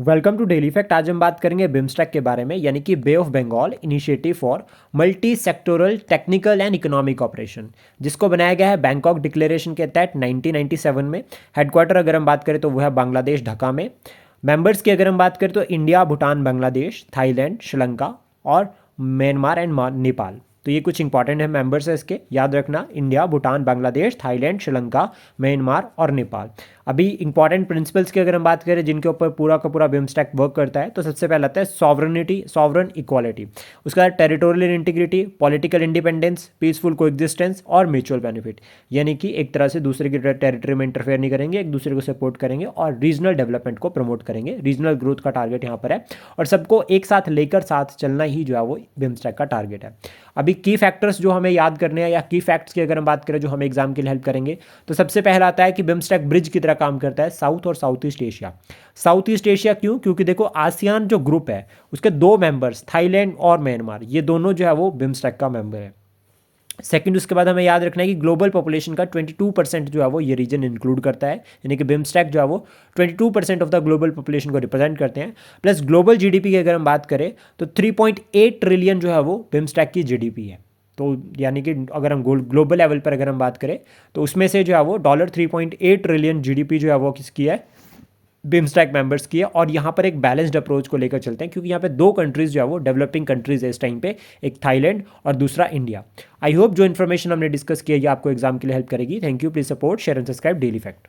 Welcome to daily fact. आज हम बात करेंगे बिम्स्टेक के बारे में, यानी कि bay of Bengal initiative for multi sectoral technical and economic cooperation, जिसको बनाया गया है बैंकॉक डिक्लेरेशन के तहत 1997 में। हेडक्वार्टर अगर हम बात करें तो वो है बांग्लादेश ढाका में। मेंबर्स की अगर हम बात करें तो इंडिया, भूटान, बांग्लादेश, थाईलैंड, श्रीलंका और म्यांमार एंड नेपाल। तो ये कुछ इंपॉर्टेंट है मेंबर्स है इसके, याद रखना। India, Bhutan, Bangladesh, Thailand, Sri Lanka, Myanmar और नेपाल। अभी इंपॉर्टेंट प्रिंसिपल्स की अगर हम बात करें जिनके ऊपर पूरा का पूरा बिम्स्टेक वर्क करता है, तो सबसे पहला आता है सॉवरेनिटी, सॉवरन इक्वालिटी। उसका territorial integrity, political independence, peaceful coexistence और म्यूचुअल बेनिफिट, यानी कि एक तरह से दूसरे की टेरिटरी में इंटरफेयर नहीं करेंगे, एक दूसरे को सपोर्ट करेंगे और रीजनल डेवलपमेंट को प्रमोट करेंगे। रीजनल ग्रोथ का टारगेट यहाँ पर है और सबको एक साथ लेकर साथ चलना ही जो है वो बिम्स्टेक का टारगेट है। अभी की फैक्टर्स जो हमें याद करने हैं या की फैक्ट्स की अगर हम बात करें जो हमें एग्जाम के लिए हेल्प करेंगे, तो सबसे पहला आता है कि बिम्स्टेक ब्रिज की तरह काम करता है साउथ और south east Asia. South east Asia क्यों? क्योंकि देखो आसियान जो ग्रुप है उसके दो मेंबर्स थाईलैंड और म्यांमार, ये दोनों जो है वो बिम्स्टेक का मेंबर है। सेकंड, उसके बाद हमें याद रखना है कि ग्लोबल पॉपुलेशन का 22% जो है वो ये रीजन इंक्लूड करता है, यानी कि बिम्स्टेक जो है वो 22% ऑफ द ग्लोबल पॉपुलेशन को रिप्रेजेंट करते हैं। प्लस ग्लोबल जीडीपी की अगर हम बात करें तो 3.8 ट्रिलियन जो है वो बिम्स्टेक की जीडीपी है। तो यानी कि अगर हम ग्लोबल लेवल पर अगर हम बात करें तो उसमें से जो है वो $3.8 ट्रिलियन जीडीपी जो है वो किसकी है? बिम्स्टेक मेंबर्स की है। और यहाँ पर एक बैलेंस्ड अप्रोच को लेकर चलते हैं, क्योंकि यहाँ पे दो कंट्रीज जो है वो डेवलपिंग कंट्रीज है इस टाइम पे, एक थाईलैंड और दूसरा इंडिया। आई होप जो इन्फॉर्मेशन हमने डिस्कस किया ये आपको एग्जाम के लिए हेल्प करेगी। Thank you, please support, share and subscribe daily fact.